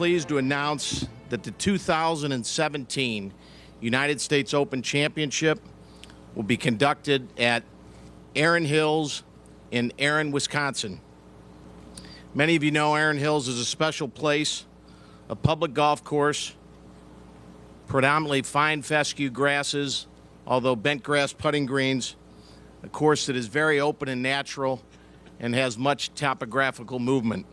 pleased to announce that the 2017 United States Open Championship will be conducted at Erin Hills in Erin, Wisconsin. Many of you know Erin Hills is a special place, a public golf course, predominantly fine fescue grasses, although bent grass putting greens, a course that is very open and natural and has much topographical movement.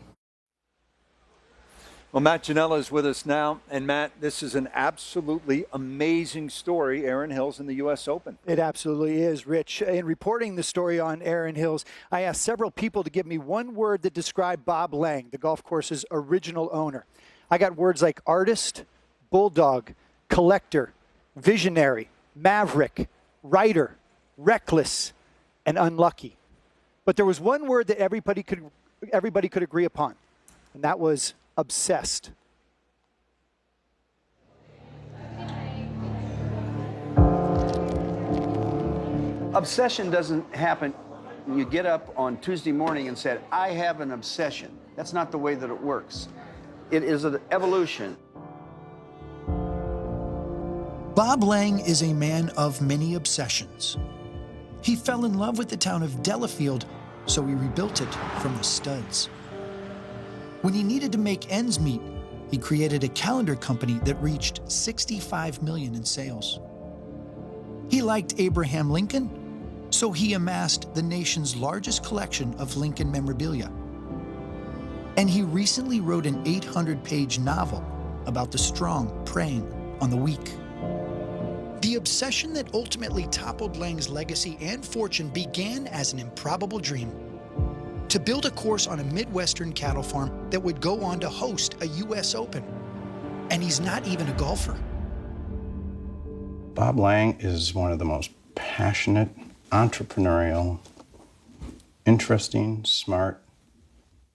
Well, Matt Janella is with us now. And Matt, this is an absolutely amazing story, Erin Hills in the U.S. Open. It absolutely is, Rich. In reporting the story on Erin Hills, I asked several people to give me one word that described Bob Lang, the golf course's original owner. I got words like artist, bulldog, collector, visionary, maverick, writer, reckless, and unlucky. But there was one word that everybody could agree upon, and that was obsessed. Obsession doesn't happen. You get up on Tuesday morning and said, I have an obsession. That's not the way that it works. It is an evolution. Bob Lang is a man of many obsessions. He fell in love with the town of Delafield, so he rebuilt it from the studs. When he needed to make ends meet, he created a calendar company that reached $65 million in sales. He liked Abraham Lincoln, so he amassed the nation's largest collection of Lincoln memorabilia. And he recently wrote an 800-page novel about the strong preying on the weak. The obsession that ultimately toppled Lang's legacy and fortune began as an improbable dream: to build a course on a Midwestern cattle farm that would go on to host a U.S. Open. And he's not even a golfer. Bob Lang is one of the most passionate, entrepreneurial, interesting, smart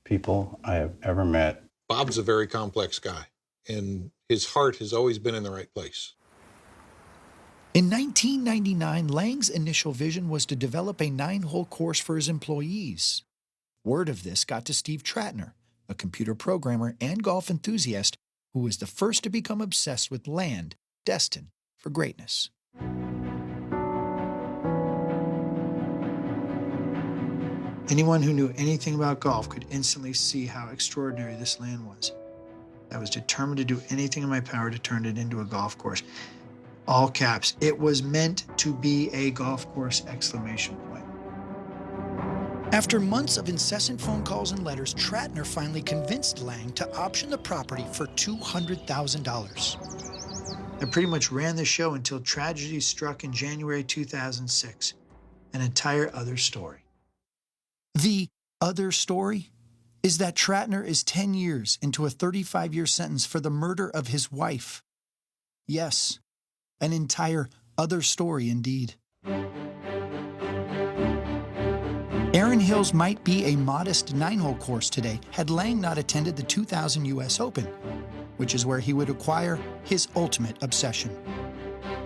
people I have ever met. Bob's a very complex guy, and his heart has always been in the right place. In 1999, Lang's initial vision was to develop a 9-hole course for his employees. Word of this got to Steve Tratner, a computer programmer and golf enthusiast who was the first to become obsessed with land destined for greatness. Anyone who knew anything about golf could instantly see how extraordinary this land was. I was determined to do anything in my power to turn it into a golf course. All caps, it was meant to be a golf course, exclamation point. After months of incessant phone calls and letters, Tratner finally convinced Lang to option the property for $200,000. I pretty much ran the show until tragedy struck in January 2006, an entire other story. The other story is that Tratner is 10 years into a 35-year sentence for the murder of his wife. Yes, an entire other story indeed. Erin Hills might be a modest 9-hole course today had Lang not attended the 2000 U.S. Open, which is where he would acquire his ultimate obsession.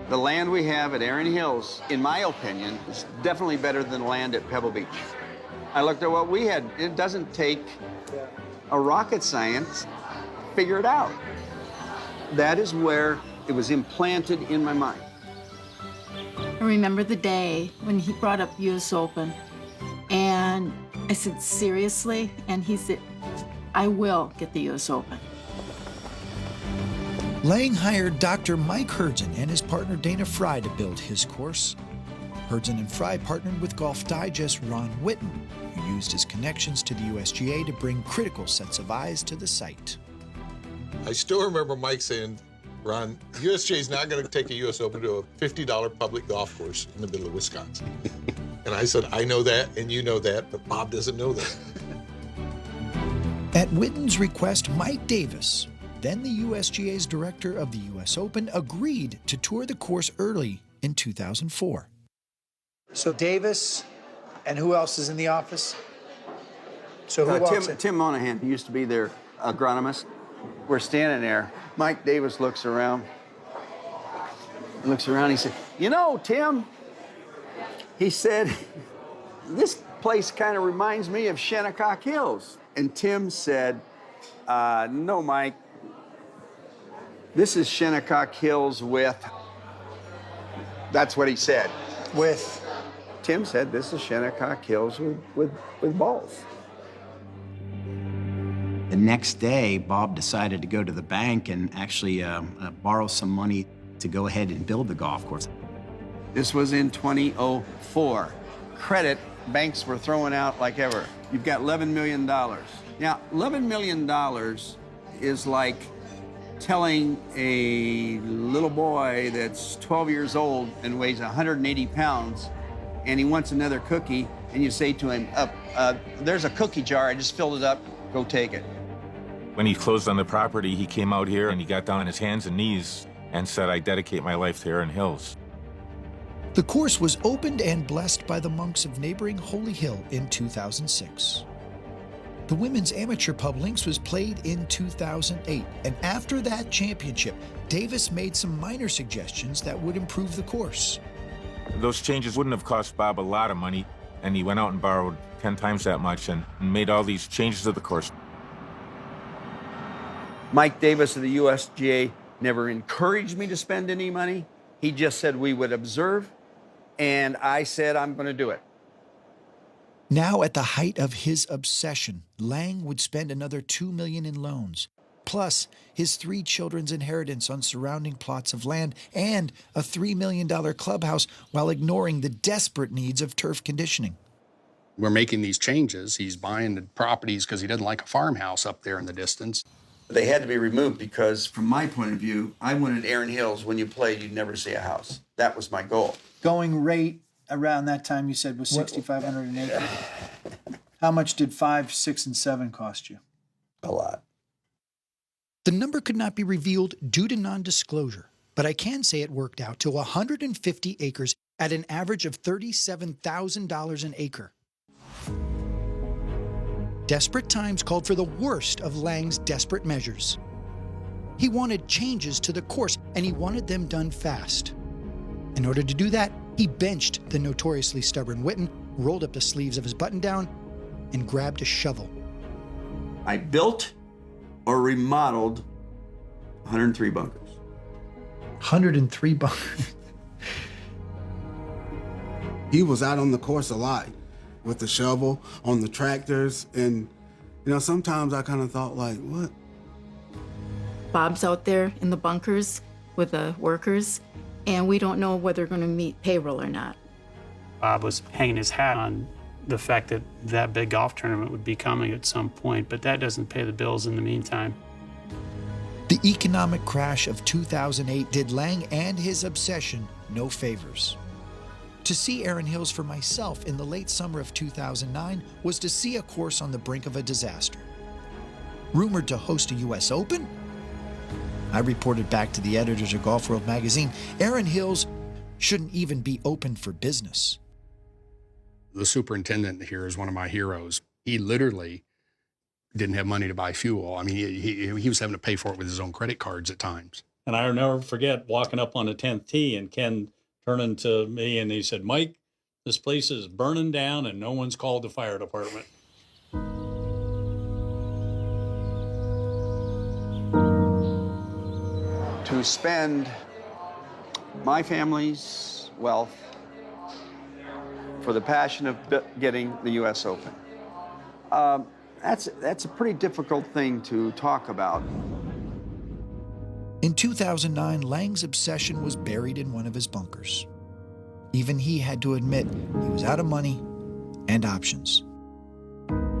The land we have at Erin Hills, in my opinion, is definitely better than the land at Pebble Beach. I looked at what we had. It doesn't take a rocket science to figure it out. That is where it was implanted in my mind. I remember the day when he brought up U.S. Open. And I said, seriously? And he said, I will get the U.S. Open. Lang hired Dr. Mike Herzen and his partner Dana Fry to build his course. Herzen and Fry partnered with Golf Digest Ron Whitten, who used his connections to the USGA to bring critical sets of eyes to the site. I still remember Mike saying, Ron, USGA is not going to take a U.S. Open to a $50 public golf course in the middle of Wisconsin. And I said, I know that, and you know that, but Bob doesn't know that. At Whitten's request, Mike Davis, then the USGA's director of the U.S. Open, agreed to tour the course early in 2004. So Davis, and who else is in the office? So who walks in? Tim Monahan, he used to be their agronomist. We're standing there. Mike Davis looks around. He said, you know, Tim, he said, this place kind of reminds me of Shinnecock Hills. And Tim said, no, Mike, This is Shinnecock Hills with, that's what he said. With Tim said this is Shinnecock Hills with balls. The next day, Bob decided to go to the bank and actually borrow some money to go ahead and build the golf course. This was in 2004. Credit, banks were throwing out like ever. You've got $11 million. Now, $11 million is like telling a little boy that's 12 years old and weighs 180 pounds and he wants another cookie, and you say to him, there's a cookie jar, I just filled it up, go take it. When he closed on the property, he came out here and he got down on his hands and knees and said, I dedicate my life to Erin Hills. The course was opened and blessed by the monks of neighboring Holy Hill in 2006. The women's amateur pub links was played in 2008, and after that championship, Davis made some minor suggestions that would improve the course. Those changes wouldn't have cost Bob a lot of money, and he went out and borrowed 10 times that much and made all these changes to the course. Mike Davis of the USGA never encouraged me to spend any money. He just said we would observe, and I said I'm going to do it. Now, at the height of his obsession, Lang would spend another $2 million in loans, plus his 3 children's inheritance on surrounding plots of land and a $3 million clubhouse, while ignoring the desperate needs of turf conditioning. We're making these changes. He's buying the properties because he doesn't like a farmhouse up there in the distance. They had to be removed because, from my point of view, I wanted Erin Hills, when you played, you'd never see a house. That was my goal. going rate around that time you said was $6,500 an acre. How much did 5, 6, and 7 cost you? A lot. The number could not be revealed due to non-disclosure, but I can say it worked out to 150 acres at an average of $37,000 an acre. Desperate times called for the worst of Lang's desperate measures. He wanted changes to the course, and he wanted them done fast. In order to do that, he benched the notoriously stubborn Witten, rolled up the sleeves of his button-down, and grabbed a shovel. I built or remodeled 103 bunkers. 103 bunkers. He was out on the course a lot with the shovel, on the tractors, and sometimes I kind of thought, like, what? Bob's out there in the bunkers with the workers, and we don't know whether they're going to meet payroll or not. Bob was hanging his hat on the fact that that big golf tournament would be coming at some point, but that doesn't pay the bills in the meantime. The economic crash of 2008 did Lang and his obsession no favors. To see Erin Hills for myself in the late summer of 2009 was to see a course on the brink of a disaster. Rumored to host a U.S. Open? I reported back to the editors of Golf World magazine, Erin Hills shouldn't even be open for business. The superintendent here is one of my heroes. He literally didn't have money to buy fuel. I mean, he was having to pay for it with his own credit cards at times. And I'll never forget walking up on the 10th tee and Ken turning to me and he said, "Mike, this place is burning down and no one's called the fire department." To spend my family's wealth for the passion of getting the U.S. Open. That's a pretty difficult thing to talk about. In 2009, Lang's obsession was buried in one of his bunkers. Even he had to admit he was out of money and options.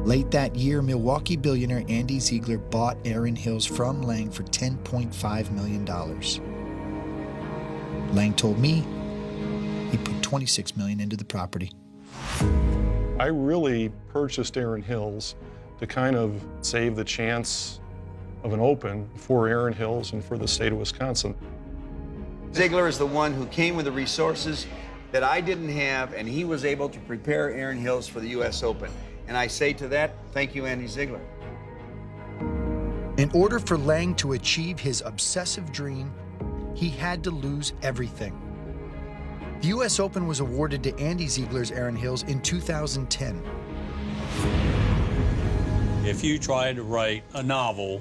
Late that year, Milwaukee billionaire Andy Ziegler bought Erin Hills from Lang for $10.5 million. Lang told me he put $26 million into the property. I really purchased Erin Hills to kind of save the chance of an Open for Erin Hills and for the state of Wisconsin. Ziegler is the one who came with the resources that I didn't have, and he was able to prepare Erin Hills for the U.S. Open. And I say to that, thank you, Andy Ziegler. In order for Lang to achieve his obsessive dream, he had to lose everything. The U.S. Open was awarded to Andy Ziegler's Erin Hills in 2010. If you try to write a novel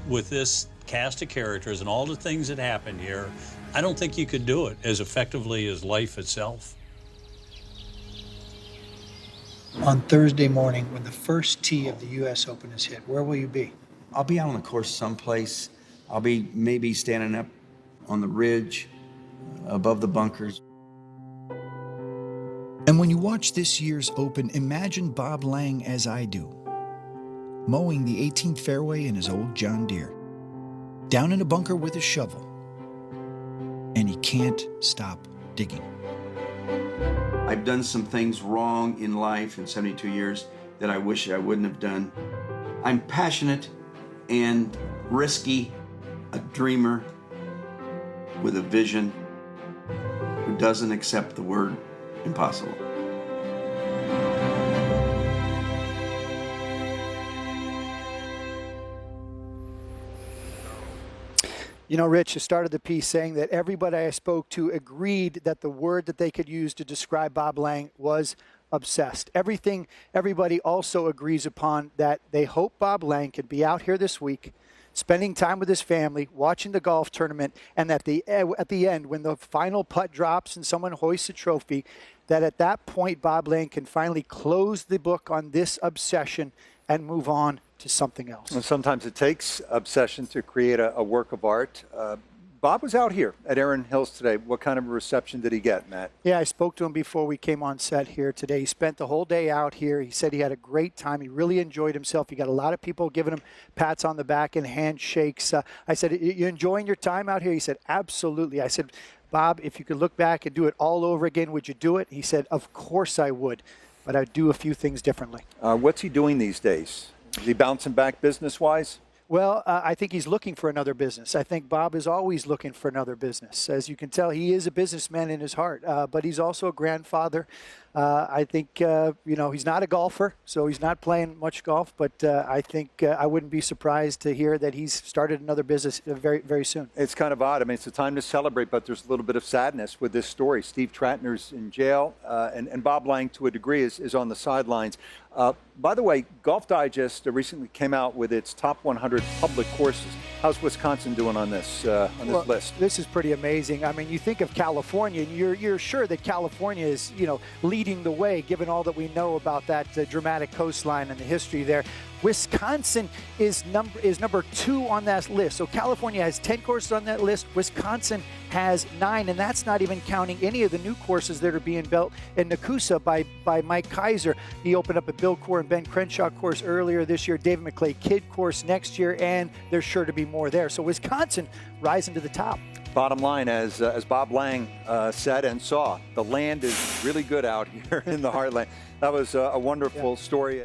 with this cast of characters and all the things that happened here, I don't think you could do it as effectively as life itself. On Thursday morning, when the first tee of the U.S. Open is hit, where will you be? I'll be out on the course someplace. I'll be maybe standing up on the ridge above the bunkers. And when you watch this year's Open, imagine Bob Lang as I do, mowing the 18th fairway in his old John Deere, down in a bunker with a shovel, and he can't stop digging. I've done some things wrong in life in 72 years that I wish I wouldn't have done. I'm passionate and risky, a dreamer with a vision who doesn't accept the word impossible. You know, Rich, you started the piece saying that everybody I spoke to agreed that the word that they could use to describe Bob Lang was obsessed. Everybody also agrees upon that they hope Bob Lang could be out here this week, spending time with his family, watching the golf tournament, and at the end, when the final putt drops and someone hoists a trophy, that at that point Bob Lang can finally close the book on this obsession and move on to something else. And sometimes it takes obsession to create a work of art. Bob was out here at Erin Hills today. What kind of a reception did he get, Matt? Yeah, I spoke to him before we came on set here today. He spent the whole day out here. He said he had a great time. He really enjoyed himself. He got a lot of people giving him pats on the back and handshakes. I said, "You enjoying your time out here?" He said, "Absolutely." I said, "Bob, if you could look back and do it all over again, would you do it?" He said, "Of course I would, but I'd do a few things differently." What's he doing these days? Is he bouncing back business-wise? Well, I think he's looking for another business. I think Bob is always looking for another business. As you can tell, he is a businessman in his heart, but he's also a grandfather. I think, he's not a golfer, so he's not playing much golf, but I think I wouldn't be surprised to hear that he's started another business very, very soon. It's kind of odd. I mean, it's a time to celebrate, but there's a little bit of sadness with this story. Steve Tratner's in jail, and Bob Lang, to a degree, is on the sidelines. By the way, Golf Digest recently came out with its top 100 public courses. How's Wisconsin doing on this list? This is pretty amazing. I mean, you think of California, and you're sure that California is, leading the way, given all that we know about that dramatic coastline and the history there. Wisconsin is number 2 on that list. So California has 10 courses on that list. Wisconsin has 9, and that's not even counting any of the new courses that are being built in Nakusa by Mike Kaiser. He opened up a Bill Coore and Ben Crenshaw course earlier this year, David McClay Kidd course next year, and there's sure to be more there. So Wisconsin rising to the top. Bottom line, as Bob Lang said and saw, the land is really good out here in the heartland. That was a wonderful story.